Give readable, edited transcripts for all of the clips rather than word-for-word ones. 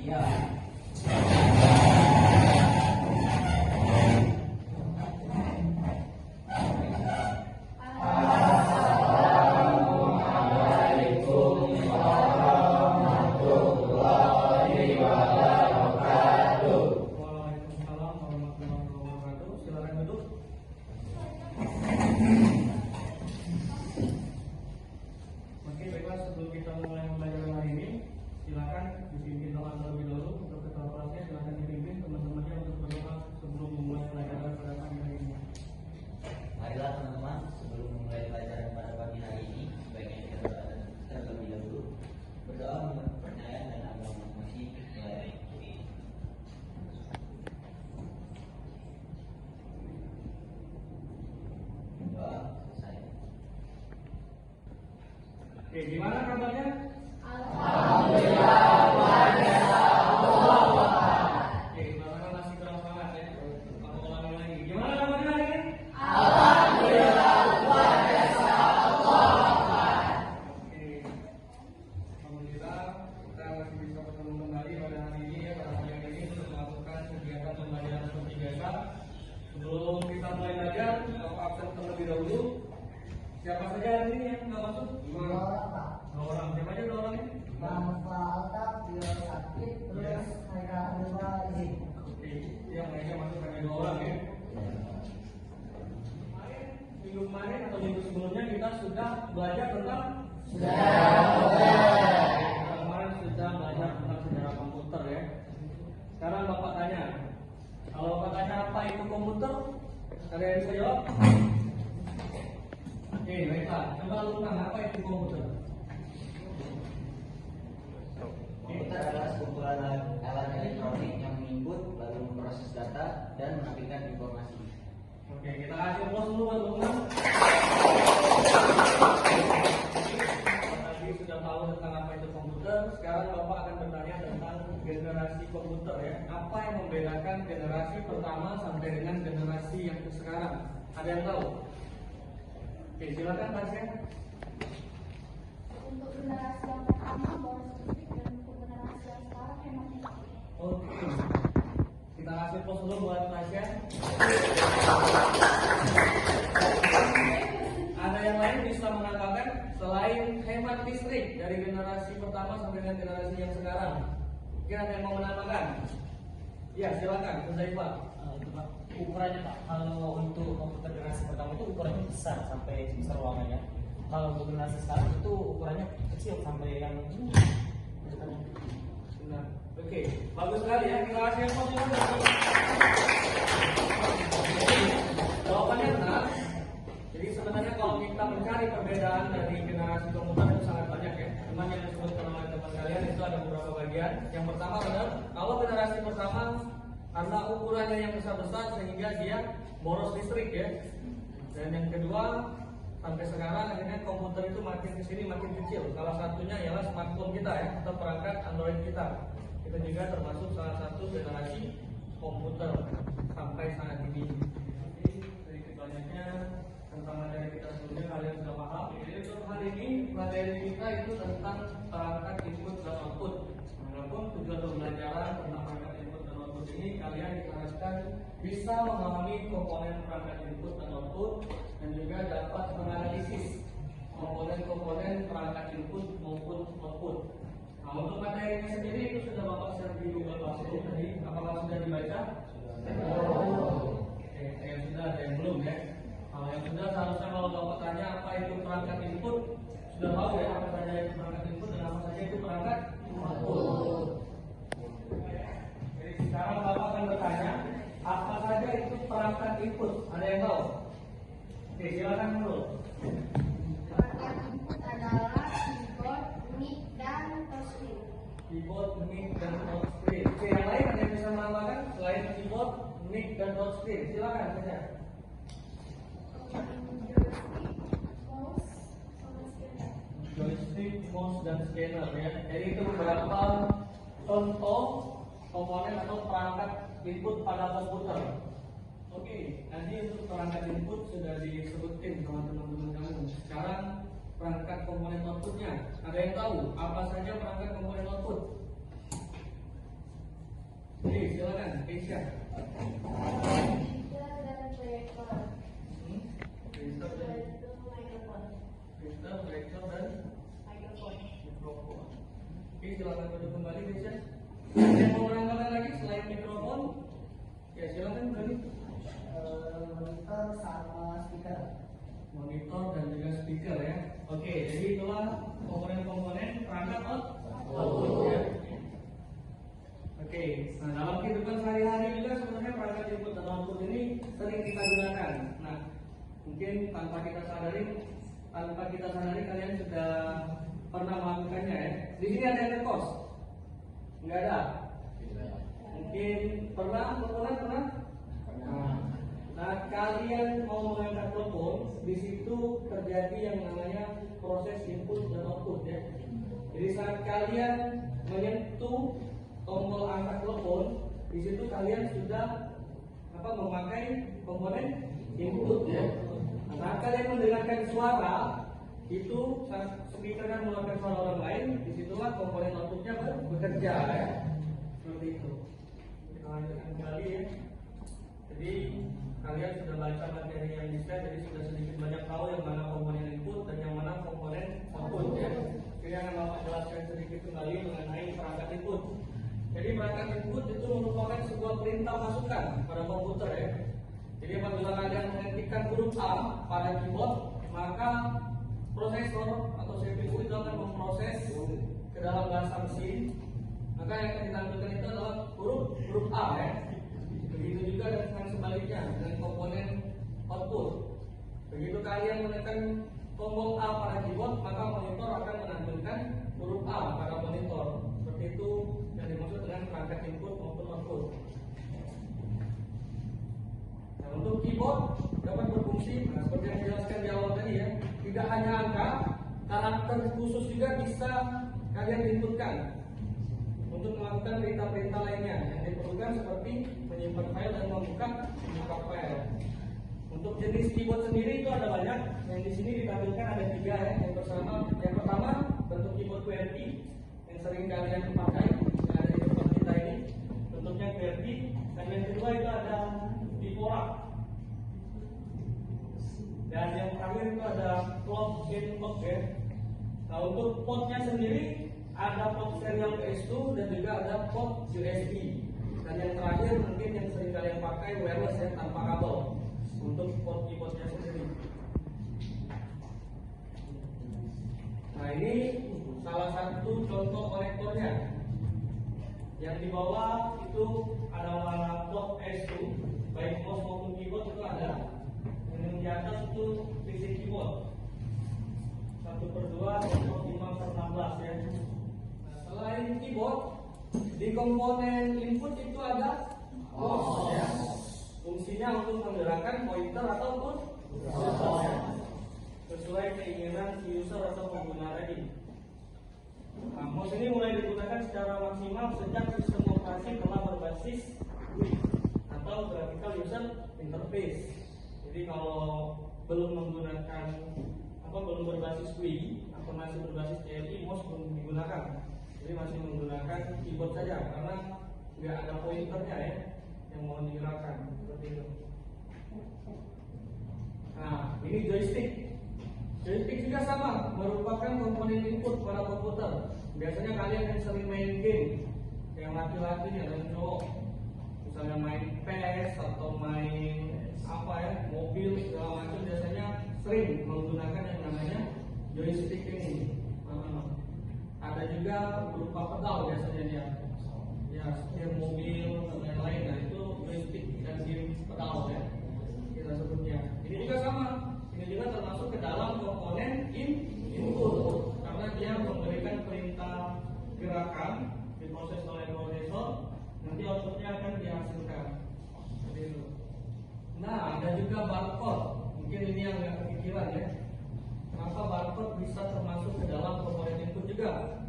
Iya. Oke, baiklah, sebelum kita mulai pembelajaran hari ini, silakan dipimpin doa terlebih dahulu. Untuk ketua kelasnya silakan dipimpin teman-temannya untuk berdoa sebelum memulai pelajaran pada pagi hari ini. Marilah teman-teman, sebelum memulai pelajaran pada pagi hari ini, sebaiknya kita berdoa terlebih dahulu. Berdoa menurut kepercayaan dan agama masih mulai. Doa selesai. Oke, gimana kabarnya? Alhamdulillah, luar biasa. Oke, teman-teman masih kurang semangat ya. Aku ulangi lagi. Gimana kabarnya hari ini? Alhamdulillah, luar biasa. Oke, alhamdulillah kita masih bisa bertemu kembali pada hari ini ya, pada siang ini untuk melakukan kegiatan pembelajaran seperti biasa. Sebelum kita mulai belajar, aku absen terlebih dahulu. Siapa saja hari ini yang nggak masuk? Dua orang, Pak. Dua orang. Siapa aja dua orangnya? Bapak Altaf, dia sakit, terus Haikal Alfa izin. Oke, yang lainnya masuk hanya dua orang ya. Minggu kemarin atau minggu sebelumnya kita sudah belajar tentang Sejarah komputer. Kita kemarin sudah belajar tentang sejarah komputer ya. Sekarang Bapak tanya, kalau Bapak tanya apa itu komputer, ada yang bisa jawab? Oke, baiklah. Coba Lukman, apa itu komputer? Komputer adalah sekumpulan alat elektronik yang menginput, lalu memproses data, dan menampilkan informasi. Oke, kita kasih aplaus dulu buat Lukman. Tadi sudah tahu tentang apa itu komputer. Sekarang Bapak akan bertanya tentang generasi komputer ya. Apa yang membedakan generasi pertama sampai dengan generasi yang sekarang? Ada yang tahu? Oke, silakan Tasya. Untuk generasi yang pertama baru sedikit dan untuk generasi yang sekarang memang tidak. Oke. Kita kasih pos dulu buat Tasya. Ada yang lain bisa mengatakan selain hemat listrik dari generasi pertama sampai dengan generasi yang sekarang? Mungkin ada yang mau menambahkan? Ya, silakan, Huzaifah. Itu Pak, ukurannya Pak, kalau untuk komputer generasi pertama itu ukurannya besar sampai sebesar ruangannya. Kalau untuk generasi sekarang itu ukurannya kecil sampai yang ini. Benar. Oke, bagus sekali ya. Kita kasih yang positif. Jawabannya benar. Jadi sebenarnya kalau kita mencari perbedaan dari generasi komputer itu sangat banyak ya. Cuman yang disebutkan oleh teman kalian itu ada beberapa bagian. Yang pertama benar, kalau generasi pertama karena ukurannya yang besar-besar sehingga dia boros listrik ya. Dan yang kedua, sampai sekarang akhirnya komputer itu makin kesini makin kecil. Salah satunya ialah smartphone kita ya, atau perangkat Android kita. Kita juga termasuk salah satu generasi komputer sampai saat ini. Jadi sedikit banyaknya tentang materi kita sebelumnya kalian sudah paham. Jadi untuk hari ini materi kita itu tentang perangkat input dan output. Walaupun tujuan pembelajaran tentang perangkat input dan output ini kalian diharuskan bisa memahami komponen perangkat input dan output dan juga dapat menganalisis komponen-komponen perangkat input maupun output. Nah, untuk materinya sendiri itu sudah Bapak share di Google Classroom tadi. Apakah sudah dibaca? Oke, yang sudah, ada yang belum ya. Kalau yang sudah, seharusnya kalau Bapak tanya apa itu perangkat input, sudah tahu ya apa saja itu perangkat input dan apa saja itu perangkat output. Jadi sekarang Bapak akan bertanya, apa saja itu perangkat input? Ada yang tahu? Oke, silakan dulu. Perangkat input adalah keyboard, mic, dan touchscreen. Keyboard, mic, dan touchscreen. Oke, yang lain ada yang bisa menambahkan selain keyboard, mic, dan touchscreen? Silakan saja. Joystick, mouse, dan scanner ya. Jadi itu beberapa contoh komponen atau perangkat input pada komputer. Oke, nanti untuk perangkat input sudah disebutin sama teman-teman kamu. Sekarang perangkat komponen outputnya. Ada yang tahu apa saja perangkat komponen output? Jadi silakan, Keisha. Printer dan proyektor. Printer Kedua dan itu mikrofon. printer, proyektor dan Mikrofon. mikrofon. Oke, silakan duduk kembali, Keisha. Yang mau menambahkan lagi selain mikrofon? Ya silakan kembali. Monitor sama speaker. Monitor dan juga speaker ya. Oke, jadi itulah komponen-komponen perangkat output ya. Oke, nah dalam kehidupan sehari-hari juga sebenarnya perangkat input dan output ini sering kita gunakan. Nah, mungkin tanpa kita sadari kalian sudah pernah melakukannya ya. Di sini ada yang ngekos? Enggak ada. Mungkin pernah? Nah, kalian mau mengangkat telepon, di situ terjadi yang namanya proses input dan output ya. Jadi saat kalian menyentuh tombol angkat telepon, di situ kalian sudah memakai komponen input ya. Nah, saat kalian mendengarkan suara, itu saat speaker kan mengeluarkan suara orang lain, disitulah komponen outputnya bekerja ya. Seperti itu. Kita lanjutkan kembali ya. Jadi kalian sudah baca materi yang bisa, jadi sudah sedikit banyak tahu yang mana komponen input dan yang mana komponen output ya. Jadi akan Bapak jelaskan sedikit kembali mengenai perangkat input. Jadi perangkat input itu merupakan sebuah perintah masukan pada komputer ya. Jadi apabila kalian mengetikkan huruf A pada keyboard, maka prosesor atau CPU itu akan memproses ke dalam bahasa mesin. Maka yang akan ditampilkan itu adalah huruf A ya. Begitu juga dengan sebaliknya dengan komponen output. Begitu kalian menekan tombol A pada keyboard, maka monitor akan menampilkan huruf A pada monitor. Seperti itu yang dimaksud dengan perangkat input maupun output. Nah, untuk keyboard dapat berfungsi, seperti yang dijelaskan di awal tadi ya. Tidak hanya angka, karakter khusus juga bisa kalian inputkan untuk melakukan perintah-perintah lainnya yang diperlukan seperti menyimpan file dan membuka file. Untuk jenis keyboard sendiri itu ada banyak. Yang di sini ditampilkan ada 3 ya. Yang pertama bentuk keyboard QWERTY yang sering kalian pakai yang ada di depan kita ini, bentuknya QWERTY. Dan yang kedua itu ada Dvorak. Dan yang terakhir itu ada Clock in Box ya. Nah, untuk portnya sendiri ada port serial PS2 dan juga ada port USB. Dan yang terakhir mungkin yang sering kalian pakai wireless ya, tanpa kabel untuk port keyboardnya sendiri. Nah, ini salah satu contoh konektornya. Yang di bawah itu adalah port PS2, baik mouse maupun keyboard itu ada. Yang di atas itu fisik keyboard 1/2 atau 5/16 ya. Selain keyboard, di komponen input itu ada mouse ya. Fungsinya untuk menggerakkan pointer ataupun cursor ya, sesuai keinginan si user atau pengguna tadi. Nah, mouse ini mulai digunakan secara maksimal sejak sistem operasi telah berbasis GUI atau Graphical User Interface. Jadi kalau belum menggunakan belum berbasis GUI atau masih berbasis CLI, mouse belum digunakan. Jadi masih menggunakan keyboard saja karena nggak ada pointernya ya yang mau digerakkan seperti itu. Nah, ini joystick. Joystick juga sama, merupakan komponen input pada komputer. Biasanya kalian yang sering main game, yang laki-laki dan cowok, misalnya main PS atau main mobil segala macam, biasanya sering menggunakan yang namanya joystick ini. Ada juga berupa pedal biasanya dia, ya setir mobil dan lain-lain. Nah, itu joystick dan game pedal ya kita sebutnya. Ini juga sama, ini juga termasuk ke dalam komponen input karena dia memberikan perintah gerakan diproses oleh prosesor, nanti outputnya akan dihasilkan seperti itu. Nah, ada juga barcode, mungkin ini yang nggak kepikiran ya. Kenapa barcode bisa termasuk ke dalam komponen input juga?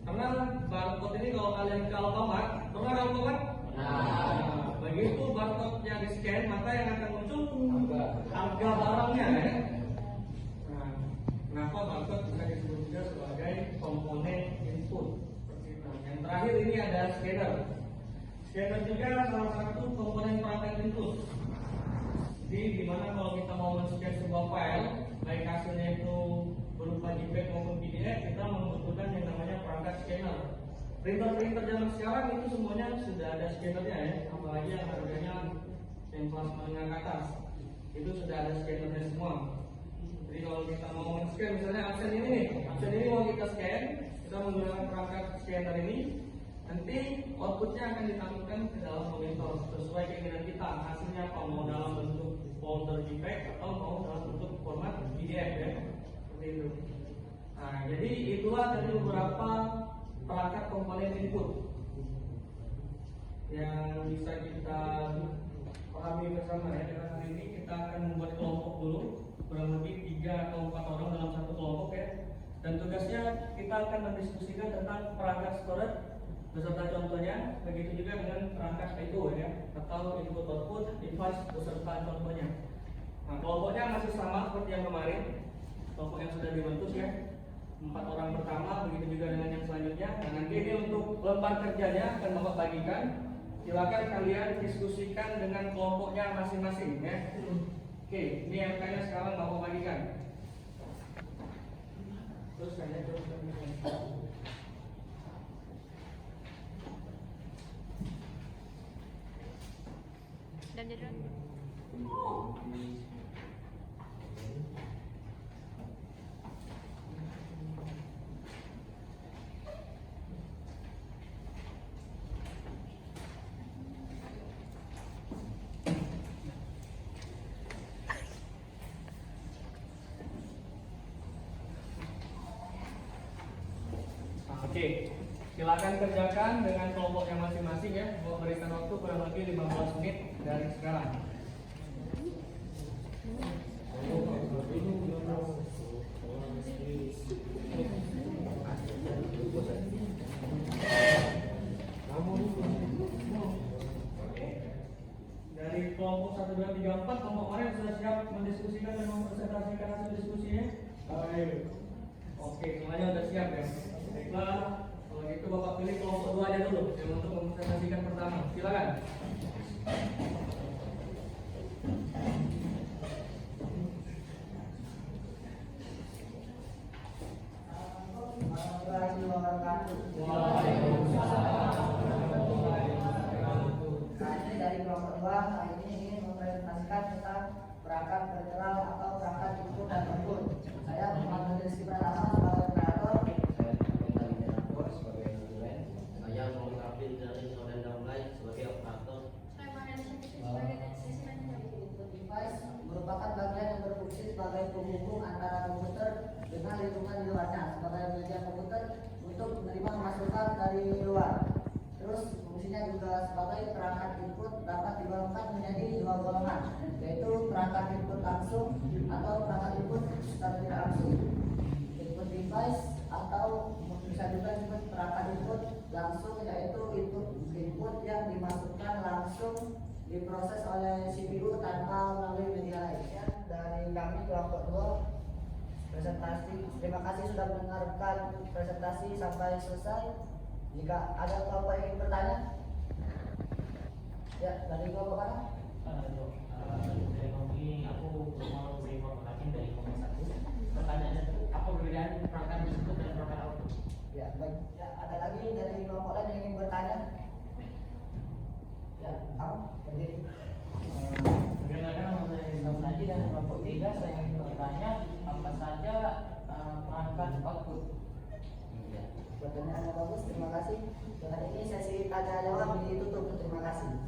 Karena barcode ini kalau kalian ke Alfamart, pernah ke Alfamart? Nah, begitu barcode-nya di scan, maka yang akan muncul harga barangnya ya. Nah, kenapa barcode bisa disebut juga sebagai komponen input? Seperti itu. Yang terakhir ini ada scanner. Scanner juga salah satu komponen perangkat input. Jadi dimana kalau kita mau men-scan sebuah file, baik hasilnya itu berupa JPEG maupun PDF, kita membutuhkan yang namanya perangkat scanner. Printer-printer zaman sekarang itu semuanya sudah ada scannernya ya, apalagi yang harganya yang kelas menengah ke atas, itu sudah ada scannernya semua. Jadi kalau kita mau men-scan misalnya absen ini nih, absen ini mau kita scan, kita menggunakan perangkat scanner ini. Nanti outputnya akan ditampilkan ke dalam monitor sesuai keinginan kita. Hasilnya apa? Mau dalam bentuk folder JPEG atau mau dalam bentuk format PDF ya, seperti itu. Nah, jadi itulah tadi beberapa perangkat komponen input yang bisa kita pahami bersama ya. Dengan hari ini kita akan membuat kelompok dulu, kurang lebih 3 atau 4 orang dalam satu kelompok ya. Dan tugasnya kita akan mendiskusikan tentang perangkat storage beserta contohnya, begitu juga dengan perangkat I/O ya, atau input output device beserta contohnya. Nah, kelompoknya masih sama seperti yang kemarin, kelompok yang sudah dibentuk ya, 4 orang pertama, begitu juga dengan yang selanjutnya. Nah, nanti ini untuk lembar kerjanya akan Bapak bagikan. Silakan kalian diskusikan dengan kelompoknya masing-masing ya. Oke, ini MK-nya sekarang Bapak bagikan. Terus kalian teruskan. Dan jadi Oke, silakan kerjakan dengan kelompoknya masing-masing ya. Mau berikan waktu kurang lebih 15 menit dari sekarang. Dari kelompok 1, 2, 3, 4, kelompok mana yang sudah siap mendiskusikan dan mempresentasikan hasil diskusinya? Oke, semuanya sudah siap ya. Baiklah, kalau gitu Bapak pilih kelompok 2 aja dulu yang untuk mempresentasikan pertama. Silakan. Nah, ini dari kelompok 2 hari ini ingin mempresentasikan tentang perangkat virtual atau perangkat input dan output. Saya Muhammad Rizky Pratama sebagai operator. Sebagai konsulen, saya mau Abdul dari Sodan Damlai sebagai operator. Saya Mariana Syakir sebagai teknisi manajer. Input device merupakan bagian yang berfungsi sebagai penghubung antara komputer dengan lingkungan di luarnya sebagai media komputer untuk menerima masukan dari luar. Terus fungsinya juga sebagai perangkat input dapat digolongkan menjadi 2 golongan, yaitu perangkat input langsung atau perangkat input secara tidak langsung. Input device atau bisa juga disebut perangkat input langsung, yaitu input yang dimasukkan langsung diproses oleh CPU tanpa melalui media lain. Dari kami kelompok 2 presentasi. Terima kasih sudah mendengarkan presentasi sampai selesai. Jika ada kelompok yang ingin bertanya, ya dari kelompok mana? Dari kami, aku mau beri informasi dari kelompok 1. Pertanyaannya itu apa perbedaan perangkat input dan perangkat output? Ya baik. Ya, ada lagi dari kelompok lain yang ingin bertanya? Ya, kamu berdiri. Perkenalkan nama saya Rizal Naji dan kelompok 3 saya ingin bertanya apa saja perangkat output. Pertanyaannya bagus, terima kasih. Dengan ini sesi tanya jawab ditutup. Terima kasih.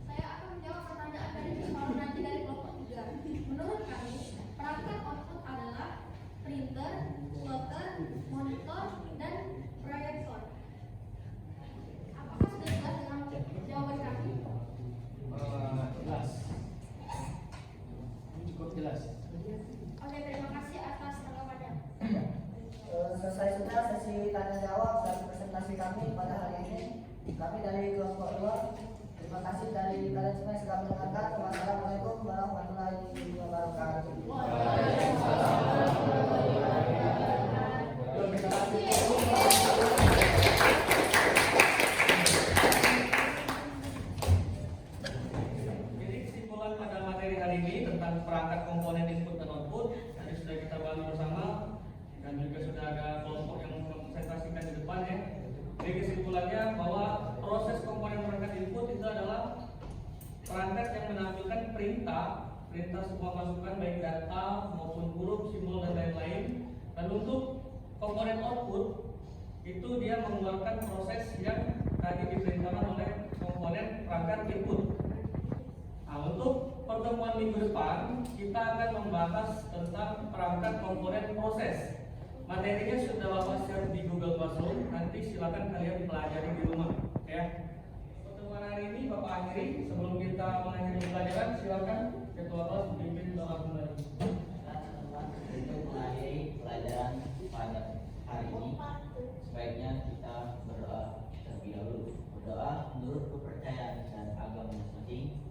Saya akan menjawab pertanyaan dari Muhammad Naji dari kelompok 3. Menurut kami, perangkat output adalah printer, plotter, monitor, dan proyektor. Apakah sudah jelas dengan jawaban kami? Jelas. Cukup jelas. Oke, terima kasih atas tanggapannya. Selesai sudah sesi tanya jawab dan presentasi kami pada hari ini. Kami dari kelompok 2. Terima kasih dari kalian semua yang sudah mendengarkan. Wassalamualaikum warahmatullahi wabarakatuh. Terima kasih. depan ya. Jadi kesimpulannya bahwa proses komponen perangkat input itu adalah perangkat yang menampilkan perintah sebuah masukan baik data maupun huruf, simbol dan lain-lain. Dan untuk komponen output itu dia mengeluarkan proses yang tadi diperintahkan oleh komponen perangkat input. Nah, untuk pertemuan minggu depan kita akan membahas tentang perangkat komponen proses. Materinya sudah Bapak share di Google Classroom. Nanti silakan kalian pelajari di rumah, ya. Pertemuan hari ini Bapak akhiri. Sebelum kita mengakhiri pelajaran, silakan Ketua Kelas memimpin doa kembali. Untuk mengakhiri pelajaran pada hari ini, sebaiknya kita berdoa terlebih dahulu. Berdoa menurut kepercayaan dan agama masing-masing.